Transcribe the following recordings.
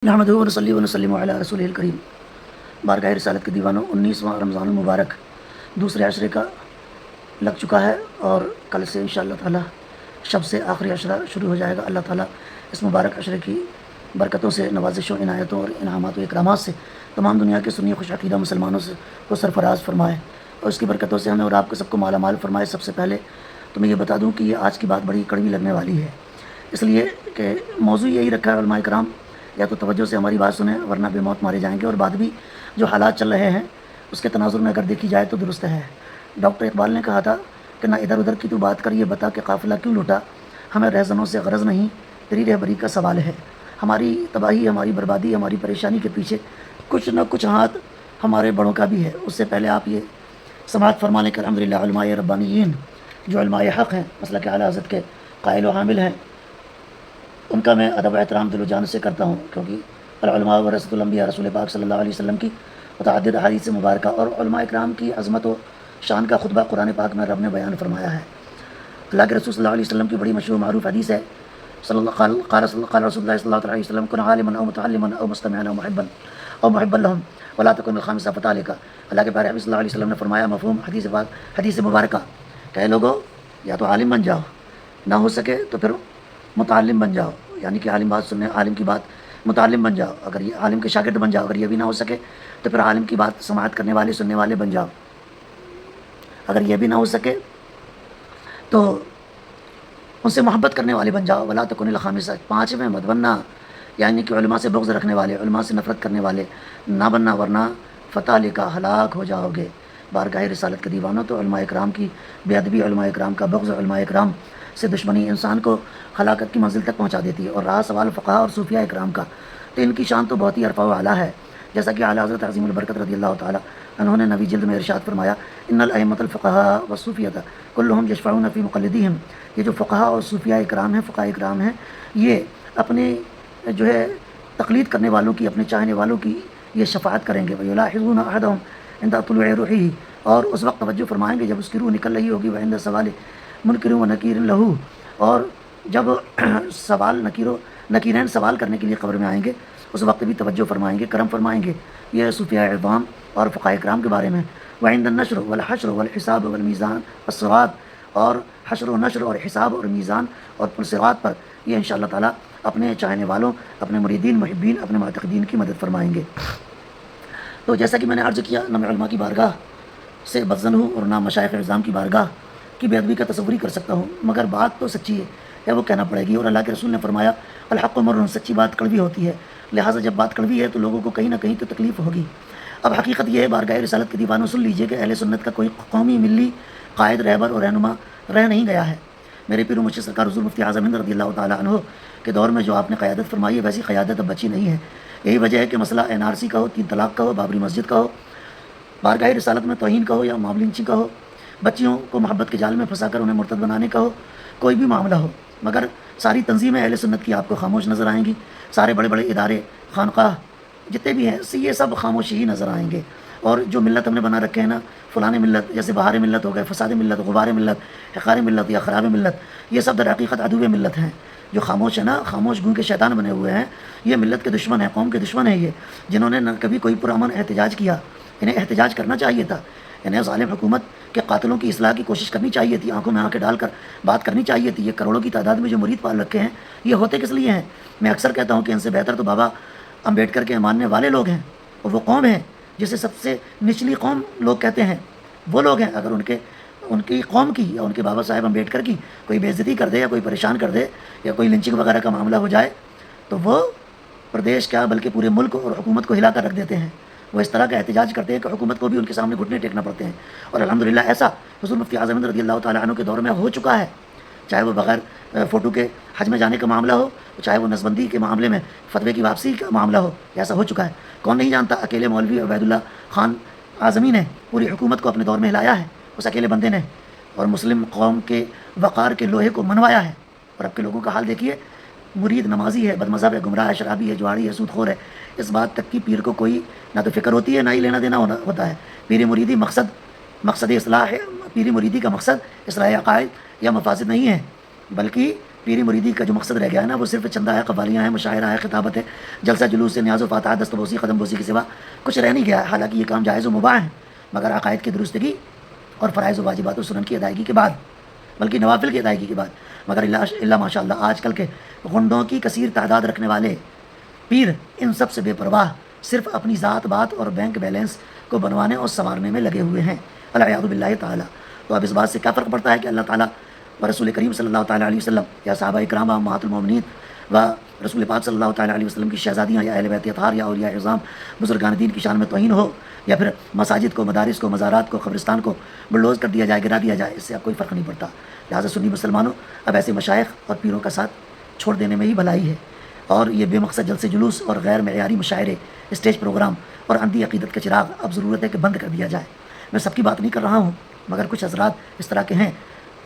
نحمدہ و نصلی و نسلم علی رسولہ الکریم۔ بارگاہ رسالت کے دیوانوں، 19واں رمضان المبارک دوسرے عشرے کا لگ چکا ہے اور کل سے انشاءاللہ تعالی شب سے آخری عشرہ شروع ہو جائے گا۔ اللہ تعالیٰ اس مبارک عشرے کی برکتوں سے، نوازشوں، عنایتوں اور انعامات و اکرامات سے تمام دنیا کے سنی خوش عقیدہ مسلمانوں سے کو سرفراز فرمائے اور اس کی برکتوں سے ہمیں اور آپ کو سب کو مالا مال فرمائے۔ سب سے پہلے تو میں یہ بتا دوں کہ یہ آج کی بات بڑی کڑوی لگنے والی ہے، اس لیے کہ موضوع یہی رکھا ہے علماء کرام یا تو توجہ سے ہماری بات سنیں ورنہ بے موت مارے جائیں گے، اور بعد بھی جو حالات چل رہے ہیں اس کے تناظر میں اگر دیکھی جائے تو درست ہے۔ ڈاکٹر اقبال نے کہا تھا کہ نہ ادھر ادھر کی تو بات کر، یہ بتا کہ قافلہ کیوں لوٹا، ہمیں رہزنوں سے غرض نہیں، تیری رہبری کا سوال ہے۔ ہماری تباہی، ہماری بربادی، ہماری پریشانی کے پیچھے کچھ نہ کچھ ہاتھ ہمارے بڑوں کا بھی ہے۔ اس سے پہلے آپ یہ سماعت فرما لیں کہ الحمدللہ علماء ربانیین جو علماء حق ہیں، مسلک اعلیٰ حضرت کے قائل و حامل ہیں، ان کا میں ادب و احترام دل و جان سے کرتا ہوں، کیونکہ العلماء ورثۃ الانبیاء رسول پاک صلی اللہ علیہ وسلم کی متعدد احادیث مبارکہ اور علماء اکرام کی عظمت و شان کا خطبہ قرآن پاک میں رب نے بیان فرمایا ہے۔ اللہ کے رسول صلی اللہ علیہ وسلم کی بڑی مشہور معروف حدیث ہے، قال رسول اللہ صلی اللہ علیہ وسلم کن عالما او متعلما او مستمعا او محبا لهم ولا تكن الخامسہ فتالک۔ اللہ کے پیارے حبیب صلی اللہ علیہ وسلم نے فرمایا، مفہوم حدیث مبارکہ کہ اے لوگو، یا تو عالم بن جاؤ، نہ ہو سکے تو پھر متعلم بن جاؤ، یعنی کہ عالم بات سننے، عالم کی بات متعلم بن جاؤ، اگر یہ عالم کے شاگرد بن جاؤ، اگر یہ بھی نہ ہو سکے تو پھر عالم کی بات سماعت کرنے والے، سننے والے بن جاؤ، اگر یہ بھی نہ ہو سکے تو ان سے محبت کرنے والے بن جاؤ، ولا تکن الخامسہ، پانچویں مت بننا، یعنی کہ علماء سے بغض رکھنے والے، علماء سے نفرت کرنے والے نہ بننا، ورنہ فتح کا ہلاک ہو جاؤ گے۔ بارگاہ رسالت کے دیوانوں، تو علماء اکرام کی بے ادبی، علماء اکرام کا بغض، علماء اکرام سے دشمنی انسان کو ہلاکت کی منزل تک پہنچا دیتی ہے۔ اور رہا سوال فقہاء اور صوفیاء اکرام کا، تو ان کی شان تو بہت ہی عرفہ و اعلیٰ ہے، جیسا کہ اعلیٰ حضرت عظیم البرکت رضی اللہ تعالیٰ انہوں نے نویں جلد میں ارشاد فرمایا، ان الائمۃ الفقہاء والصوفیۃ کلہم یشفعون فی مقلدیہم۔ یہ جو فقہاء اور صوفیاء اکرام ہیں، فقہاء اکرام ہیں، یہ اپنے جو ہے تقلید کرنے والوں کی، اپنے چاہنے والوں کی یہ شفاعت کریں گے۔ ویلاحظون احدہم عند طلوع روحہ، اور اس وقت توجہ فرمائیں گے جب اس کی روح نکل رہی ہوگی، وعند سوال منکر و نکیر لہ، اور جب نکیرین سوال کرنے کے لیے قبر میں آئیں گے، اس وقت بھی توجہ فرمائیں گے، کرم فرمائیں گے۔ یہ صوفیاء اعظام اور فقہاء اکرام کے بارے میں۔ وعند النشر والحشر والحساب والمیزان والصراط، اور حشر و نشر اور حساب اور میزان اور صراط پر یہ انشاءاللہ تعالیٰ اپنے چاہنے والوں، اپنے مریدین، محبین، اپنے معتقدین کی مدد فرمائیں گے۔ تو جیسا کہ میں نے عرض کیا، نہ میں علماء کی بارگاہ سے بدظن ہوں اور نہ مشائخ اعظام کی بارگاہ کی بے ادبی کا تصور ہی کر سکتا ہوں، مگر بات تو سچی ہے، یا وہ کہنا پڑے گی۔ اور اللہ کے رسول نے فرمایا، الحق مر، سچی بات کڑوی ہوتی ہے، لہٰذا جب بات کڑوی ہے تو لوگوں کو کہیں نہ کہیں تو تکلیف ہوگی۔ اب حقیقت یہ ہے، بارگاہ رسالت کے دیوانوں سن لیجئے کہ اہل سنت کا کوئی قومی، ملی قائد، رہبر اور رہنما رہ نہیں گیا ہے۔ میرے پیر و مرشد سرکار حضور مفتی اعظم ہند رضی اللہ تعالیٰ عنہ کے دور میں جو آپ نے قیادت فرمائی ہے، ویسی قیادت اب بچی نہیں ہے۔ یہی وجہ ہے کہ مسئلہ NRC کا ہو، 3 طلاق کا ہو، بابری مسجد کا ہو، بارگاہ رسالت میں توہین کا ہو یا معاملہ لنچنگ کا ہو، بچیوں کو محبت کے جال میں پھنسا کر انہیں مرتد بنانے کا ہو، کوئی بھی معاملہ ہو، مگر ساری تنظیمیں اہل سنت کی آپ کو خاموش نظر آئیں گی۔ سارے بڑے بڑے ادارے، خانقاہ جتنے بھی ہیں، یہ سب خاموش ہی نظر آئیں گے۔ اور جو ملت ہم نے بنا رکھے ہیں نا، فلاں ملت، جیسے بہار ملت ہو گئے، فساد ملت، غبار ملت، حقار ملت یا خراب ملت، یہ سب در حقیقت عدو ملت ہیں۔ جو خاموش ہے نا، خاموش گوں کے شیطان بنے ہوئے ہیں، یہ ملت کے دشمن ہیں، قوم کے دشمن ہیں، یہ جنہوں نے نہ کبھی کوئی پرامن احتجاج کیا۔ انہیں احتجاج کرنا چاہیے تھا، انہیں ظالم حکومت کے قاتلوں کی اصلاح کی کوشش کرنی چاہیے تھی، آنکھوں میں آنکھیں ڈال کر بات کرنی چاہیے تھی۔ یہ کروڑوں کی تعداد میں جو مرید پال رکھے ہیں، یہ ہوتے کس لیے ہیں؟ میں اکثر کہتا ہوں کہ ان سے بہتر تو بابا امبیڈکر کے ماننے والے لوگ ہیں، اور وہ قوم ہیں جسے سب سے نچلی قوم لوگ کہتے ہیں، وہ لوگ ہیں۔ اگر ان کی قوم کی یا ان کے بابا صاحب امبیڈکر کی کوئی بے عزتی کر دے یا کوئی پریشان کر دے یا کوئی لنچنگ وغیرہ کا معاملہ ہو جائے تو وہ پردیش کیا بلکہ پورے ملک اور حکومت کو ہلا کر رکھ دیتے ہیں۔ وہ اس طرح کا احتجاج کرتے ہیں کہ حکومت کو بھی ان کے سامنے گھٹنے ٹیکنا پڑتے ہیں، اور الحمدللہ ایسا حضور مفتی اعظم ہند رضی اللہ تعالیٰ عنہ کے دور میں ہو چکا ہے، چاہے وہ بغیر فوٹو کے حج میں جانے کا معاملہ ہو، چاہے وہ نسبندی کے معاملے میں فتوے کی واپسی کا معاملہ ہو، ایسا ہو چکا ہے۔ کون نہیں جانتا، اکیلے مولوی عبید اللہ خان اعظمی نے پوری حکومت کو اپنے دور میں ہلایا ہے، اس اکیلے بندے نے، اور مسلم قوم کے وقار کے لوہے کو منوایا ہے۔ اور اب کے لوگوں کا حال دیکھیے، مرید نمازی ہے، بد مذہب ہے، گمراہ ہے، شرابی ہے، جواری ہے، سود خور ہے، اس بات تک کی پیر کو کوئی نہ تو فکر ہوتی ہے، نہ ہی لینا دینا ہوتا ہے۔ پیر مریدی مقصد اصلاح ہے، پیری مریدی کا مقصد اصلاح عقائد یا مفاسد نہیں ہے، بلکہ پیری مریدی کا جو مقصد رہ گیا ہے نا وہ صرف چندہ ہے، قوالیاں ہیں، مشاعرہ ہے، خطابت ہے، جلسہ جلوس سے، نیاز و فاتحہ، دست بوسی، قدم بوسی کے سوا کچھ رہ نہیں گیا ہے۔ حالانکہ یہ کام جائز و مباح ہیں مگر عقائد کی درستگی اور فرائض و واجبات و سنن کی ادائیگی کے بعد، بلکہ نوافل کی ادائیگی کے بعد۔ مگر اللہ ماشاء اللہ آج کل کے غنڈوں کی کثیر تعداد رکھنے والے پیر ان سب سے بے پرواہ صرف اپنی ذات بات اور بینک بیلنس کو بنوانے اور سنوارنے میں لگے ہوئے ہیں، العیاذ باللہ تعالیٰ۔ تو اب اس بات سے کیا فرق پڑتا ہے کہ اللہ تعالیٰ و رسول کریم صلی اللہ تعالیٰ علیہ وسلم یا صحابہ اکرام و امہات المومنین و رسول پاک صلی اللہ تعالیٰ علیہ وسلم کی شہزادیاں یا اہل بیت اطہار یا اولیاء اعظام بزرگان دین کی شان میں توہین ہو، یا پھر مساجد کو، مدارس کو، مزارات کو، قبرستان کو بلڈوز کر دیا جائے، گرا دیا جائے، اس سے اب کوئی فرق نہیں پڑتا۔ لہٰذا سنی مسلمانوں اب ایسے مشائخ اور پیروں کا ساتھ چھوڑ دینے میں ہی بھلائی ہے، اور یہ بے مقصد جلسے جلوس اور غیر معیاری مشاعرے، اسٹیج پروگرام اور اندھی عقیدت کا چراغ اب ضرورت ہے کہ بند کر دیا جائے۔ میں سب کی بات نہیں کر رہا ہوں مگر کچھ حضرات اس طرح کے ہیں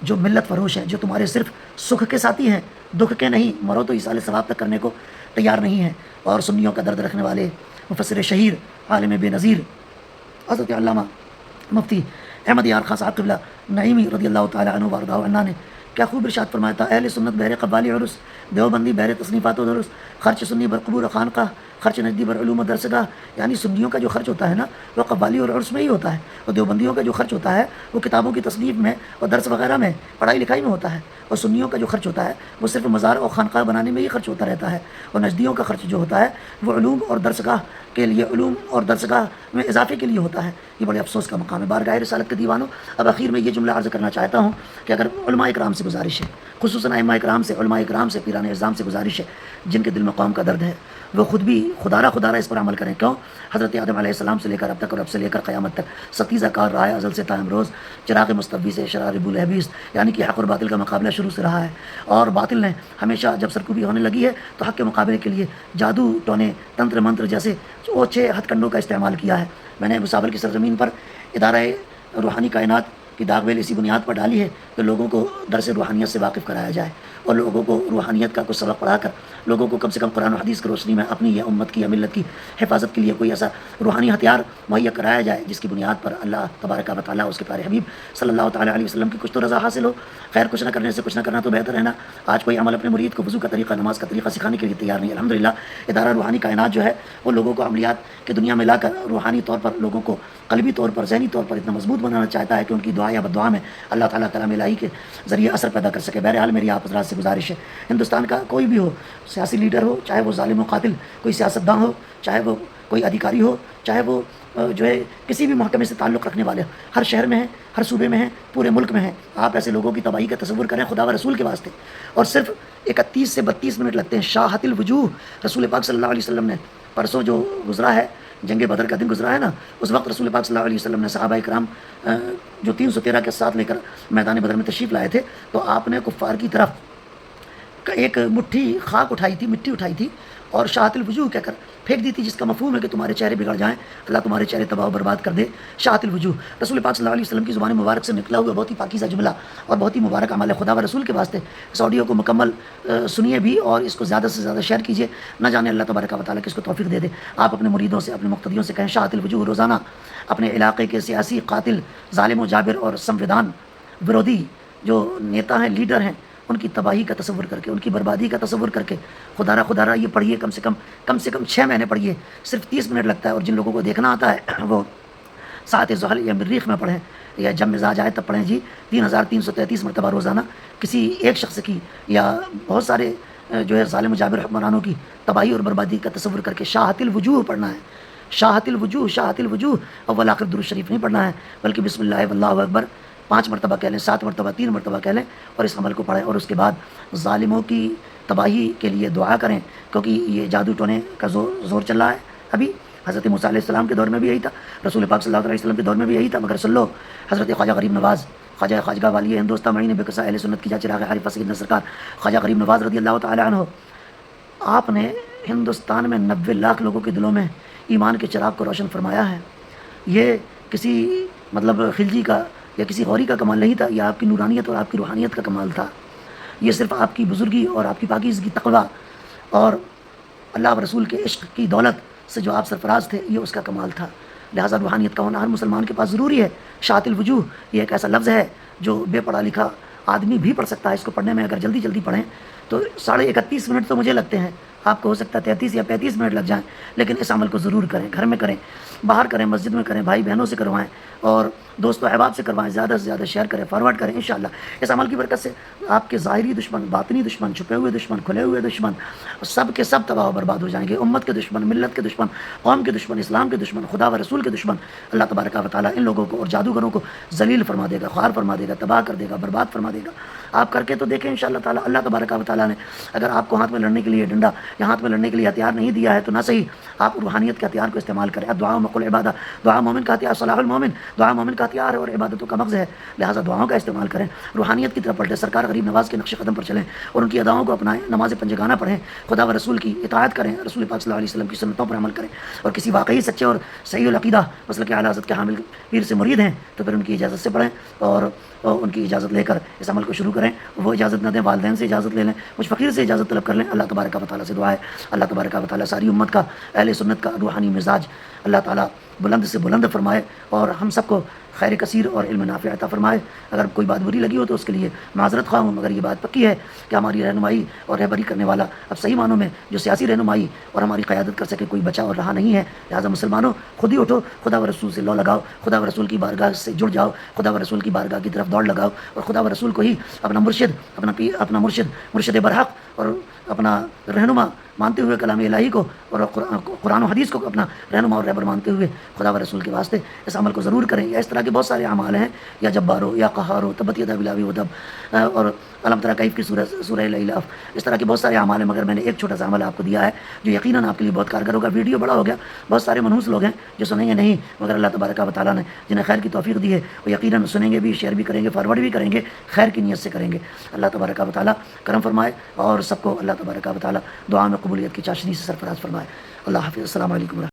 جو ملت فروش ہیں، جو تمہارے صرف سکھ کے ساتھی ہیں، دکھ کے نہیں، مرو تو ایصال ثواب تک کرنے کو تیار نہیں ہیں۔ اور سنیوں کا درد رکھنے والے مفسر شہیر، عالم بے نظیر حضرت علامہ مفتی احمد یار خان صاحب قبلہ نعیمی رضی اللہ تعالیٰ عنہ وارضاہ عنہ نے کیا خوب ارشاد فرمایا تھا، اہل سنت بہر قوالی عرس، دیوبندی بہر تصنیفات و درس، خرچ سنی بر قبور خانقاہ، خرچ نجدی بر علوم و درسگاہ۔ یعنی سنیوں کا جو خرچ ہوتا ہے نا وہ قوالی اور عرس میں ہی ہوتا ہے، اور دیوبندیوں کا جو خرچ ہوتا ہے وہ کتابوں کی تصنیف میں اور درس وغیرہ میں، پڑھائی لکھائی میں ہوتا ہے، اور سنیوں کا جو خرچ ہوتا ہے وہ صرف مزار اور خانقاہ بنانے میں ہی خرچ ہوتا رہتا ہے، اور نجدیوں کا خرچ جو ہوتا ہے وہ علوم اور درسگاہ کے لیے، علوم اور درسگاہ میں اضافے کے لیے ہوتا ہے۔ یہ بڑے افسوس کا مقام ہے۔ بارگاہ رسالت کے دیوانوں، اب اخیر میں یہ جملہ عرض کرنا چاہتا ہوں کہ اگر علماء اکرام سے گزارش ہے، خصوصاً ائمہ اکرام سے، علماء اکرام سے، پیران اعظام سے گزارش ہے جن کے دل میں قوم کا درد ہے، وہ خود بھی خدارہ اس پر عمل کریں۔ کیوں؟ حضرت آدم علیہ السلام سے لے کر اب تک، اور اب سے لے کر قیامت تک ستیزہ کار رہا ہے، ازل سے تا امروز، چراغ مستوی سے شرار بولحبیس، یعنی کہ حق اور باطل کا مقابلہ شروع سے رہا ہے، اور باطل نے ہمیشہ جب سرکوبی ہونے لگی ہے تو حق کے مقابلے کے لیے جادو ٹونے، تنتر منتر جیسے اوچھے ہتھ کنڈوں کا استعمال کیا ہے۔ میں نے ابو صابر کی سرزمین پر ادارہ روحانی کائنات کی داغ بیل اسی بنیاد پر ڈالی ہے کہ لوگوں کو درس روحانیت سے واقف کرایا جائے، اور لوگوں کو روحانیت کا کچھ سبق پڑھا کر لوگوں کو کم سے کم قرآن و حدیث کی روشنی میں اپنی یا امت کی یا ملت کی حفاظت کے لیے کوئی ایسا روحانی ہتھیار مہیا کرایا جائے جس کی بنیاد پر اللہ تبارک و تعالیٰ، اس کے پیارے حبیب صلی اللہ تعالیٰ علیہ وسلم کی کچھ تو رضا حاصل ہو۔ خیر، کچھ نہ کرنے سے کچھ نہ کرنا تو بہتر ہے نا۔ آج کوئی عمل اپنے مرید کو وضو کا طریقہ، نماز کا طریقہ سکھانے کے لیے تیار نہیں۔ الحمدللہ ادارہ روحانی کائنات جو ہے وہ لوگوں کو عملیات کی دنیا میں لا کر روحانی طور پر لوگوں کو قلبی طور پر، ذہنی طور پر اتنا مضبوط بنانا چاہتا ہے کہ ان کی دعا یا بددعا میں اللہ تعالیٰ کلام الہی کے ذریعے اثر پیدا کر سکے۔ بہرحال میری آپ حضرات سے گزارش ہے، ہندوستان کا کوئی بھی ہو، سیاسی لیڈر ہو، چاہے وہ ظالم و قاتل کوئی سیاستداں ہو، چاہے وہ کوئی ادھیکاری ہو، چاہے وہ جو ہے کسی بھی محکمے سے تعلق رکھنے والے، ہر شہر میں ہیں، ہر صوبے میں ہیں، پورے ملک میں ہیں، آپ ایسے لوگوں کی تباہی کا تصور کریں خدا و رسول کے واسطے، اور صرف 31 سے 32 منٹ لگتے ہیں۔ شاہت الوجوہ رسول پاک صلی اللہ علیہ وسلم نے پرسوں جو گزرا ہے، جنگ بدر کا دن گزرا ہے نا، اس وقت رسول پاک صلی اللہ علیہ وسلم نے صحابہ اکرام جو 313 کے ساتھ لے کر میدان بدر میں تشریف لائے تھے، تو آپ نے کفار کی طرف ایک مٹھی خاک اٹھائی تھی، مٹی اٹھائی تھی، اور شاہت الوجوہ کہہ کر پھینک دی تھی، جس کا مفہوم ہے کہ تمہارے چہرے بگڑ جائیں، اللہ تمہارے چہرے تباہ و برباد کر دے۔ شاہت الوجوہ رسول پاک صلی اللہ علیہ وسلم کی زبان مبارک سے نکلا ہوا بہت ہی پاکیزہ جملہ اور بہت ہی مبارک عمل ہے۔ خدا و رسول کے واسطے اس آڈیو کو مکمل سنیے بھی، اور اس کو زیادہ سے زیادہ شیئر کیجیے، نہ جانے اللہ تبارک و تعالیٰ کس کو توفیق دے دے۔ آپ اپنے مریدوں سے، اپنے مقتدیوں سے کہیں شاہت الوجوہ روزانہ اپنے علاقے کے سیاسی قاتل، ظالم و جابر اور سمویدھان ورودھی جو نیتا ہیں، لیڈر ہیں، ان کی تباہی کا تصور کر کے، ان کی بربادی کا تصور کر کے خدارہ یہ پڑھیے، کم سے کم 6 مہینے پڑھیے، صرف 30 منٹ لگتا ہے، اور جن لوگوں کو دیکھنا آتا ہے وہ ساعت زحل یا مریخ میں پڑھیں، یا جب مزاج آئے تب پڑھیں جی۔ 3333 مرتبہ روزانہ کسی ایک شخص کی یا بہت سارے جو ہے ظالم و جابر حکمرانوں کی تباہی اور بربادی کا تصور کر کے شاہت الوجوہ پڑھنا ہے۔ شاہت الوجوہ اول آخر درود شریف نہیں پڑھنا ہے، بلکہ بسم اللہ واللہ اکبر 5 مرتبہ کہہ لیں، 7 مرتبہ، 3 مرتبہ کہہ لیں، اور اس عمل کو پڑھیں، اور اس کے بعد ظالموں کی تباہی کے لیے دعا کریں، کیونکہ یہ جادو ٹونے کا زور چل رہا ہے ابھی۔ حضرت موسیٰ علیہ السلام کے دور میں بھی یہی تھا، رسول پاک صلی اللہ علیہ وسلم کے دور میں بھی یہی تھا، مگر سن لو، حضرت خواجہ غریب نواز، خواجہ والی ہندوستان معین بے کسا اہل سنت کی جا چراغ عارف سیدنا سرکار خواجہ غریب نواز رضی اللہ تعالی عنہ، آپ نے ہندوستان میں 90 لاکھ لوگوں کے دلوں میں ایمان کے چراغ کو روشن فرمایا ہے۔ یہ کسی خلجی کا یا کسی غوری کا کمال نہیں تھا، یہ آپ کی نورانیت اور آپ کی روحانیت کا کمال تھا۔ یہ صرف آپ کی بزرگی اور آپ کی پاکیزگی، تقویٰ اور اللہ و رسول کے عشق کی دولت سے جو آپ سرفراز تھے، یہ اس کا کمال تھا۔ لہٰذا روحانیت کا ہونا ہر مسلمان کے پاس ضروری ہے۔ شاہت الوجوہ یہ ایک ایسا لفظ ہے جو بے پڑھا لکھا آدمی بھی پڑھ سکتا ہے اس کو پڑھنے میں، اگر جلدی جلدی پڑھیں تو 31.5 منٹ تو مجھے لگتے ہیں، آپ کو ہو سکتا ہے 33 یا 35 منٹ لگ جائیں، لیکن اس عمل کو ضرور کریں، گھر میں کریں، باہر کریں، مسجد میں کریں، بھائی بہنوں سے کروائیں اور دوست و احباب سے کروائیں، زیادہ سے زیادہ شیئر کریں، فارورڈ کریں انشاءاللہ۔ اس عمل کی برکت سے آپ کے ظاہری دشمن، باطنی دشمن، چھپے ہوئے دشمن، کھلے ہوئے دشمن، سب کے سب تباہ و برباد ہو جائیں گے، امت کے دشمن، ملت کے دشمن، قوم کے دشمن، اسلام کے دشمن، خدا و رسول کے دشمن، اللہ تبارک و تعالیٰ ان لوگوں کو اور جادوگروں کو ذلیل فرما دے گا، خوار فرما دے گا، تباہ کر دے گا، برباد فرما دے گا۔ آپ کر کے تو دیکھیں انشاءاللہ تعالیٰ، اللہ تبارک و تعالیٰ نے اگر آپ کو ہاتھ میں لڑنے کے لیے ڈنڈا یا ہاتھ میں لڑنے کے لیے ہتھیار نہیں دیا ہے تو نہ صحیح آپ روحانیت کے ہتھیار کو استعمال کریں۔ دعا مقل عبادہ، دعا مومن کا ہتھیار، صلاح المومن، دعا مومن کا ہتھیار ہے اور عبادتوں کا مغز ہے، لہٰذا دعاؤں کا استعمال کریں، روحانیت کی طرف پلٹیں، سرکار غریب نواز کے نقش قدم پر چلیں اور ان کی اداؤں کو اپنائیں، نماز پنجگانہ پڑھیں، خدا و رسول کی اطاعت کریں، رسول پاک صلی اللہ علیہ وسلم کی سنتوں پر عمل کریں، اور کسی واقعی سچے اور صحیح العقیدہ مسلک اعلیٰ حضرت کے حامل پیر سے مرید ہیں تو پھر ان کی اجازت سے پڑھیں اور ان کی اجازت لے کر اس عمل کو شروع کریں، وہ اجازت نہ دیں، والدین سے اجازت لے لیں، کچھ فقیر سے اجازت طلب کر لیں۔ اللہ تبارک و تعالیٰ سے دعا ہے اللہ تبارک و تعالیٰ ساری امت کا، اہل سنت کا روحانی مزاج اللہ تعالیٰ بلند سے بلند فرمائے اور ہم سب کو خیر کثیر اور علم نافع عطا فرمائے۔ اگر کوئی بات بری لگی ہو تو اس کے لیے معذرت خواہ ہوں، مگر یہ بات پکی ہے کہ ہماری رہنمائی اور رہبری کرنے والا اب صحیح معنوں میں جو سیاسی رہنمائی اور ہماری قیادت کر سکے کوئی بچا اور رہا نہیں ہے، لہٰذا مسلمانوں خود ہی اٹھو، خدا و رسول سے لو لگاؤ، خدا و رسول کی بارگاہ سے جڑ جاؤ، خدا و رسول کی بارگاہ کی طرف دوڑ لگاؤ اور خدا و رسول کو ہی اپنا مرشد، اپنا مرشد برحق اور اپنا رہنما مانتے ہوئے، کلام الہی کو اور قرآن و حدیث کو اپنا رہنما اور رہبر مانتے ہوئے خدا و رسول کے واسطے اس عمل کو ضرور کریں۔ یا اس طرح کے بہت سارے اعمال ہیں، یا جبارو، یا قہارو، تبت یدا ابی لہب وتب اور علم تری کیف کی سورہ الاف، اس طرح کے بہت سارے اعمال ہیں، مگر میں نے ایک چھوٹا سا عمل آپ کو دیا ہے جو یقیناً آپ کے لیے بہت کارگر ہوگا۔ ویڈیو بڑا ہو گیا، بہت سارے منحوس لوگ ہیں جو سنیں گے نہیں، مگر اللہ تبارک و تعالیٰ نے جنہیں خیر کی توفیق دی ہے وہ یقیناً سنیں گے بھی، شیئر بھی کریں گے، فارورڈ بھی کریں گے، خیر کی نیت سے کریں گے۔ اللہ تبارک و تعالیٰ کرم فرمائے اور سب کو اللہ تبارک و تعالیٰ دعا میں قبولیت کی چاشنی سے سرفراز فرمائے۔ اللہ حافظ، السلام علیکم۔